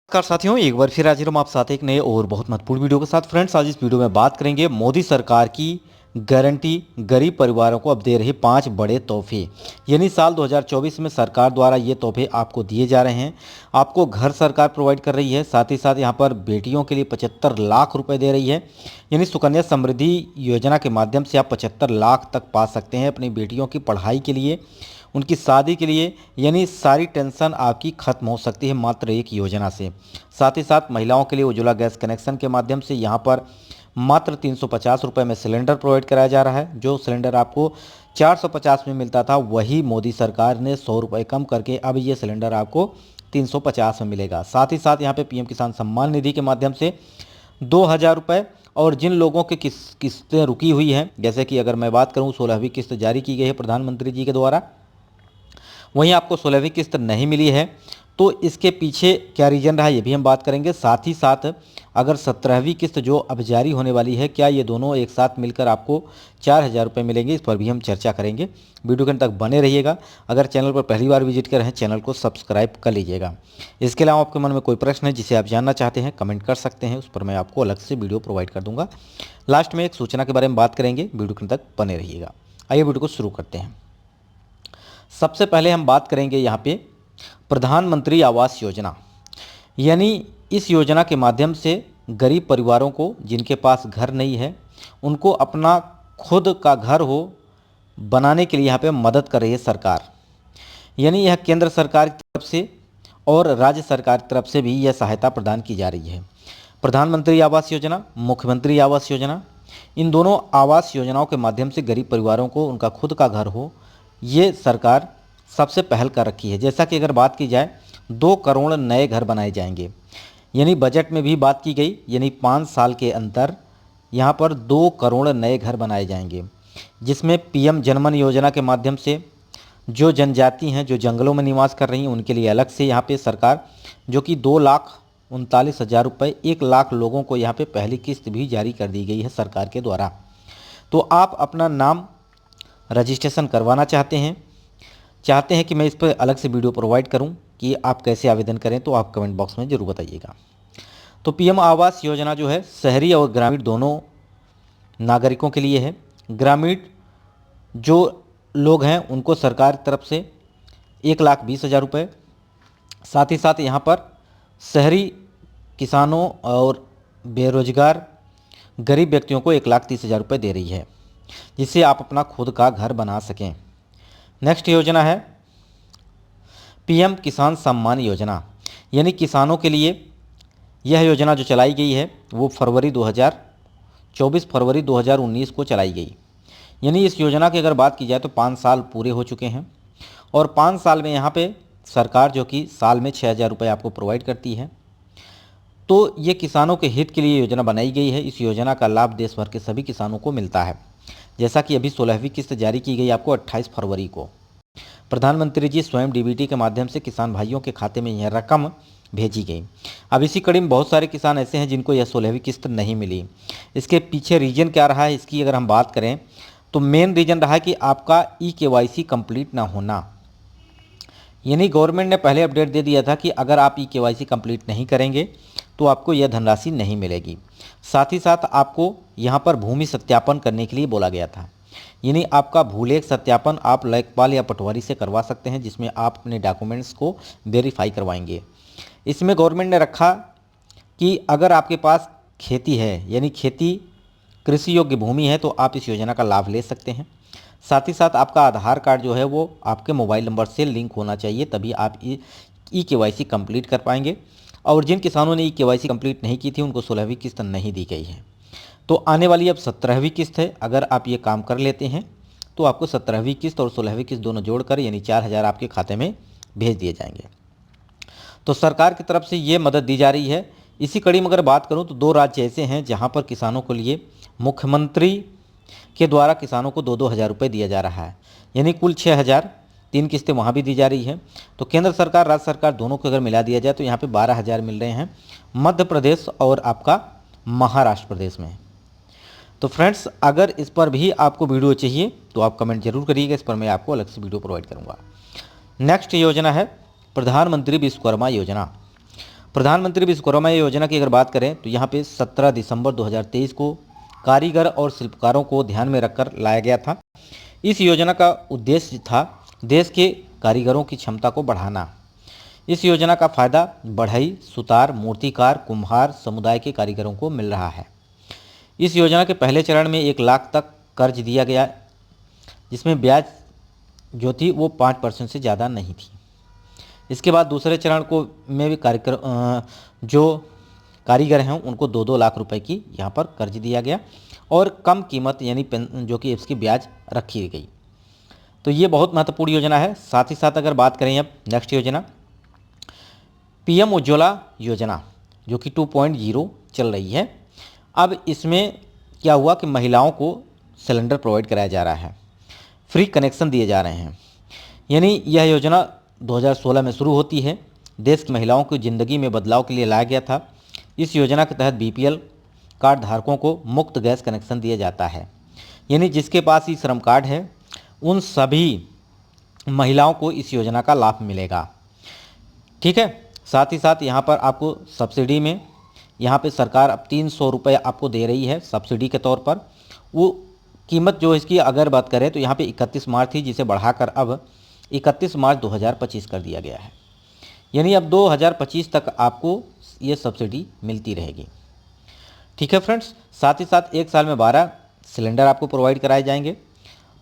नमस्कार साथियों, एक बार फिर हाजिर हम आप साथ एक नए और बहुत महत्वपूर्ण वीडियो के साथ। फ्रेंड्स, आज इस वीडियो में बात करेंगे मोदी सरकार की गारंटी गरीब परिवारों को अब दे रही 5 बड़े तोहफे। यानी साल 2024 में सरकार द्वारा ये तोहफे आपको दिए जा रहे हैं। आपको घर सरकार प्रोवाइड कर रही है, साथ ही साथ यहाँ पर बेटियों के लिए 75 लाख रुपए दे रही है। यानी सुकन्या समृद्धि योजना के माध्यम से आप 75 लाख तक पा सकते हैं अपनी बेटियों की पढ़ाई के लिए, उनकी शादी के लिए। यानी सारी टेंशन आपकी खत्म हो सकती है मात्र एक योजना से। साथ ही साथ महिलाओं के लिए उज्ज्वला गैस कनेक्शन के माध्यम से यहाँ पर मात्र 350 रुपये में सिलेंडर प्रोवाइड कराया जा रहा है। जो सिलेंडर आपको 450 में मिलता था, वही मोदी सरकार ने 100 रुपये कम करके अब ये सिलेंडर आपको 350 में मिलेगा। साथ ही साथ यहाँ पे पीएम किसान सम्मान निधि के माध्यम से 2000 रुपये, और जिन लोगों की किस्तें रुकी हुई हैं, जैसे कि अगर मैं बात करूँ 16वीं किस्त जारी की गई है प्रधानमंत्री जी के द्वारा, वहीं आपको 16वीं किस्त नहीं मिली है, तो इसके पीछे क्या रीज़न रहा ये भी हम बात करेंगे। साथ ही साथ अगर 17वीं किस्त जो अब जारी होने वाली है, क्या ये दोनों एक साथ मिलकर आपको 4000 रुपये मिलेंगे, इस पर भी हम चर्चा करेंगे। वीडियो के अंत तक बने रहिएगा। अगर चैनल पर पहली बार विजिट कर रहे हैं, चैनल को सब्सक्राइब कर लीजिएगा। इसके अलावा आपके मन में कोई प्रश्न है जिसे आप जानना चाहते हैं, कमेंट कर सकते हैं, उस पर मैं आपको अलग से वीडियो प्रोवाइड कर दूंगा। लास्ट में एक सूचना के बारे में बात करेंगे, वीडियो के अंत तक बने रहिएगा। आइए वीडियो को शुरू करते हैं। सबसे पहले हम बात करेंगे यहाँ पे प्रधानमंत्री आवास योजना। यानी इस योजना के माध्यम से गरीब परिवारों को जिनके पास घर नहीं है, उनको अपना खुद का घर हो बनाने के लिए यहाँ पे मदद कर रही है सरकार। यानी यह केंद्र सरकार की तरफ से और राज्य सरकार की तरफ से भी यह सहायता प्रदान की जा रही है। प्रधानमंत्री आवास योजना, मुख्यमंत्री आवास योजना, इन दोनों आवास योजनाओं के माध्यम से गरीब परिवारों को उनका खुद का घर हो, ये सरकार सबसे पहल कर रखी है। जैसा कि अगर बात की जाए 2 करोड़ नए घर बनाए जाएंगे। यानी बजट में भी बात की गई, यानी 5 साल के अंदर यहाँ पर 2 करोड़ नए घर बनाए जाएंगे, जिसमें पीएम जनमन योजना के माध्यम से जो जनजाति हैं, जो जंगलों में निवास कर रही हैं, उनके लिए अलग से यहाँ पे सरकार जो कि 2,39,000 रुपये 1 लाख लोगों को यहाँ पे पहली किस्त भी जारी कर दी गई है सरकार के द्वारा। तो आप अपना नाम रजिस्ट्रेशन करवाना चाहते हैं कि मैं इस पर अलग से वीडियो प्रोवाइड करूं कि आप कैसे आवेदन करें, तो आप कमेंट बॉक्स में ज़रूर बताइएगा। तो पीएम आवास योजना जो है शहरी और ग्रामीण दोनों नागरिकों के लिए है। ग्रामीण जो लोग हैं उनको सरकार की तरफ से 1,20,000 रुपये, साथ ही साथ यहाँ पर शहरी किसानों और बेरोजगार गरीब व्यक्तियों को 1,30,000 रुपये दे रही है, जिससे आप अपना खुद का घर बना सकें। नेक्स्ट योजना है पीएम किसान सम्मान योजना। यानी किसानों के लिए यह योजना जो चलाई गई है वो फरवरी 2019 को चलाई गई। यानी इस योजना की अगर बात की जाए तो 5 साल पूरे हो चुके हैं, और 5 साल में यहाँ पे सरकार जो कि साल में 6,000 रुपये आपको प्रोवाइड करती है। तो ये किसानों के हित के लिए योजना बनाई गई है। इस योजना का लाभ देश भर के सभी किसानों को मिलता है। जैसा कि अभी 16वीं किस्त जारी की गई आपको 28 फरवरी को। प्रधानमंत्री जी स्वयं डीबीटी के माध्यम से किसान भाइयों के खाते में यह रकम भेजी गई। अब इसी कड़ी में बहुत सारे किसान ऐसे हैं जिनको यह 16वीं किस्त नहीं मिली। इसके पीछे रीजन क्या रहा है, इसकी अगर हम बात करें तो मेन रीजन रहा है कि आपका EKYC कंप्लीट ना होना। यानी गवर्नमेंट ने पहले अपडेट दे दिया था कि अगर आप EKYC कंप्लीट नहीं करेंगे तो आपको यह धनराशि नहीं मिलेगी। साथ ही साथ आपको यहाँ पर भूमि सत्यापन करने के लिए बोला गया था। यानी आपका भूलेख सत्यापन आप लेखपाल या पटवारी से करवा सकते हैं, जिसमें आप अपने डॉक्यूमेंट्स को वेरीफाई करवाएंगे। इसमें गवर्नमेंट ने रखा कि अगर आपके पास खेती है, यानी खेती कृषि योग्य भूमि है, तो आप इस योजना का लाभ ले सकते हैं। साथ ही साथ आपका आधार कार्ड जो है वो आपके मोबाइल नंबर से लिंक होना चाहिए, तभी आप EKYC कंप्लीट कर पाएंगे। और जिन किसानों ने EKYC कंप्लीट नहीं की थी उनको 16वीं किस्त नहीं दी गई है। तो आने वाली अब 17वीं किस्त है। अगर आप ये काम कर लेते हैं तो आपको 17वीं किस्त और 16वीं किस्त दोनों जोड़कर यानी 4,000 आपके खाते में भेज दिए जाएंगे। तो सरकार की तरफ से ये मदद दी जा रही है। इसी कड़ी में अगर बात करूँ तो 2 राज्य ऐसे हैं जहाँ पर किसानों के लिए मुख्यमंत्री के द्वारा किसानों को 2-2 हज़ार रुपये दिया जा रहा है। यानी कुल 6,000, 3 किस्तें वहाँ भी दी जा रही है। तो केंद्र सरकार राज्य सरकार दोनों को अगर मिला दिया जाए तो यहाँ पे 12,000 मिल रहे हैं मध्य प्रदेश और आपका महाराष्ट्र प्रदेश में। तो फ्रेंड्स, अगर इस पर भी आपको वीडियो चाहिए तो आप कमेंट जरूर करिएगा, इस पर मैं आपको अलग से वीडियो प्रोवाइड करूँगा। नेक्स्ट योजना है प्रधानमंत्री विश्वकर्मा योजना। प्रधानमंत्री विश्वकर्मा योजना की अगर बात करें तो यहाँ पे 17 दिसंबर 2023 को कारीगर और शिल्पकारों को ध्यान में रखकर लाया गया था। इस योजना का उद्देश्य था देश के कारीगरों की क्षमता को बढ़ाना। इस योजना का फ़ायदा बढ़ई, सुतार, मूर्तिकार, कुम्हार समुदाय के कारीगरों को मिल रहा है। इस योजना के पहले चरण में 1 लाख तक कर्ज दिया गया, जिसमें ब्याज जो थी वो 5% से ज़्यादा नहीं थी। इसके बाद दूसरे चरण को में भी जो कारीगर हैं उनको 2-2 लाख रुपए की यहाँ पर कर्ज दिया गया और कम कीमत यानी जो कि इसकी ब्याज रखी गई। तो ये बहुत महत्वपूर्ण योजना है। साथ ही साथ अगर बात करें अब नेक्स्ट योजना पीएम उज्ज्वला योजना जो कि 2.0 चल रही है। अब इसमें क्या हुआ कि महिलाओं को सिलेंडर प्रोवाइड कराया जा रहा है, फ्री कनेक्शन दिए जा रहे हैं। यानी यह योजना 2016 में शुरू होती है। देश की महिलाओं की ज़िंदगी में बदलाव के लिए लाया गया था। इस योजना के तहत बीपीएल कार्ड धारकों को मुफ्त गैस कनेक्शन दिया जाता है। यानी जिसके पास ई श्रम कार्ड है उन सभी महिलाओं को इस योजना का लाभ मिलेगा। ठीक है। साथ ही साथ यहाँ पर आपको सब्सिडी में यहाँ पे सरकार अब 300 रुपये आपको दे रही है सब्सिडी के तौर पर। वो कीमत जो इसकी अगर बात करें तो यहाँ पे 31 मार्च थी, जिसे बढ़ाकर अब 31 मार्च 2025 कर दिया गया है। यानी अब 2025 तक आपको ये सब्सिडी मिलती रहेगी। ठीक है फ्रेंड्स। साथ ही साथ 1 साल में 12 सिलेंडर आपको प्रोवाइड कराए जाएंगे।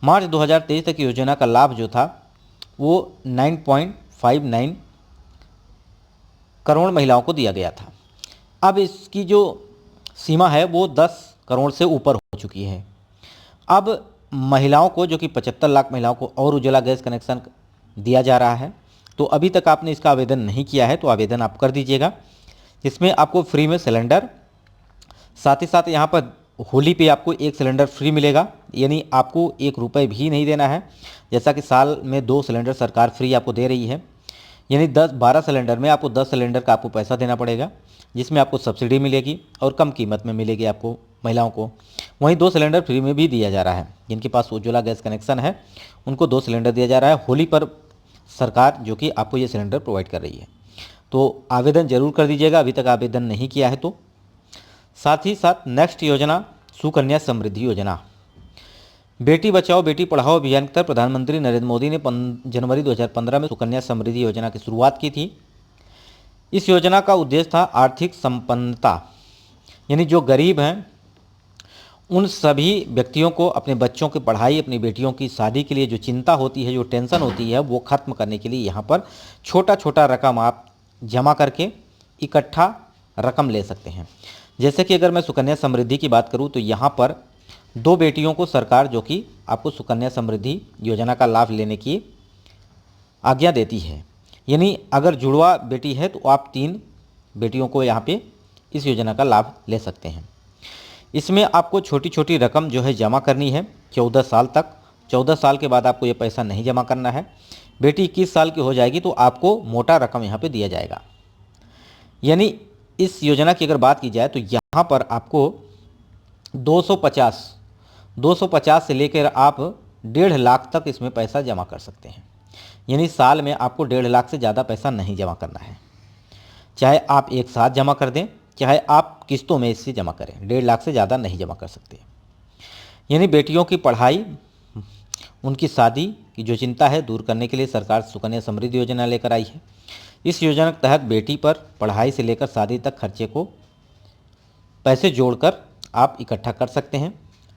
मार्च 2023 तक योजना का लाभ जो था वो 9.59 करोड़ महिलाओं को दिया गया था। अब इसकी जो सीमा है वो 10 करोड़ से ऊपर हो चुकी है। अब महिलाओं को जो कि 75 लाख महिलाओं को और उज्ज्वला गैस कनेक्शन दिया जा रहा है। तो अभी तक आपने इसका आवेदन नहीं किया है तो आवेदन आप कर दीजिएगा, जिसमें आपको फ्री में सिलेंडर, साथ ही साथ यहाँ पर होली पे आपको 1 सिलेंडर फ्री मिलेगा। यानी आपको 1 रुपये भी नहीं देना है, जैसा कि साल में 2 सिलेंडर सरकार फ्री आपको दे रही है। यानी 12 सिलेंडर में आपको 10 सिलेंडर का आपको पैसा देना पड़ेगा, जिसमें आपको सब्सिडी मिलेगी और कम कीमत में मिलेगी आपको महिलाओं को। वहीं 2 सिलेंडर फ्री में भी दिया जा रहा है। जिनके पास उज्ज्वला गैस कनेक्शन है उनको 2 सिलेंडर दिया जा रहा है होली पर, सरकार जो कि आपको ये सिलेंडर प्रोवाइड कर रही है। तो आवेदन जरूर कर दीजिएगा अभी तक आवेदन नहीं किया है तो। साथ ही साथ नेक्स्ट योजना सुकन्या समृद्धि योजना। बेटी बचाओ बेटी पढ़ाओ अभियान के तहत प्रधानमंत्री नरेंद्र मोदी ने जनवरी 2015 में सुकन्या समृद्धि योजना की शुरुआत की थी। इस योजना का उद्देश्य था आर्थिक संपन्नता, यानी जो गरीब हैं उन सभी व्यक्तियों को अपने बच्चों की पढ़ाई, अपनी बेटियों की शादी के लिए जो चिंता होती है, जो टेंशन होती है, वो ख़त्म करने के लिए यहाँ पर छोटा छोटा रकम आप जमा करके इकट्ठा रकम ले सकते हैं। जैसे कि अगर मैं सुकन्या समृद्धि की बात करूँ तो यहाँ पर 2 बेटियों को सरकार जो कि आपको सुकन्या समृद्धि योजना का लाभ लेने की आज्ञा देती है। यानी अगर जुड़वा बेटी है तो आप 3 बेटियों को यहाँ पे इस योजना का लाभ ले सकते हैं। इसमें आपको छोटी छोटी रकम जो है जमा करनी है 14 साल तक। 14 साल के बाद आपको ये पैसा नहीं जमा करना है। बेटी 21 साल की हो जाएगी तो आपको मोटा रकम यहाँ पे दिया जाएगा। यानी इस योजना की अगर बात की जाए तो यहाँ पर आपको 250 से लेकर आप 1.5 लाख तक इसमें पैसा जमा कर सकते हैं। यानी साल में आपको 1.5 लाख से ज़्यादा पैसा नहीं जमा करना है। चाहे आप एक साथ जमा कर दें, चाहे आप किस्तों में इससे जमा करें, 1.5 लाख से ज़्यादा नहीं जमा कर सकते। यानी बेटियों की पढ़ाई, उनकी शादी की जो चिंता है दूर करने के लिए सरकार सुकन्या समृद्धि योजना लेकर आई है। इस योजना के तहत बेटी पर पढ़ाई से लेकर शादी तक खर्चे को पैसे जोड़कर आप इकट्ठा कर सकते हैं।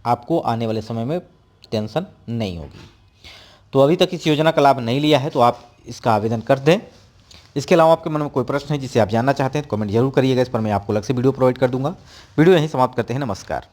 आपको आने वाले समय में टेंशन नहीं होगी। तो अभी तक इस योजना का लाभ नहीं लिया है तो आप इसका आवेदन कर दें। इसके अलावा आपके मन में कोई प्रश्न है जिसे आप जानना चाहते हैं तो कमेंट जरूर करिएगा। इस पर मैं आपको अलग से वीडियो प्रोवाइड कर दूंगा। वीडियो यहीं समाप्त करते हैं। नमस्कार।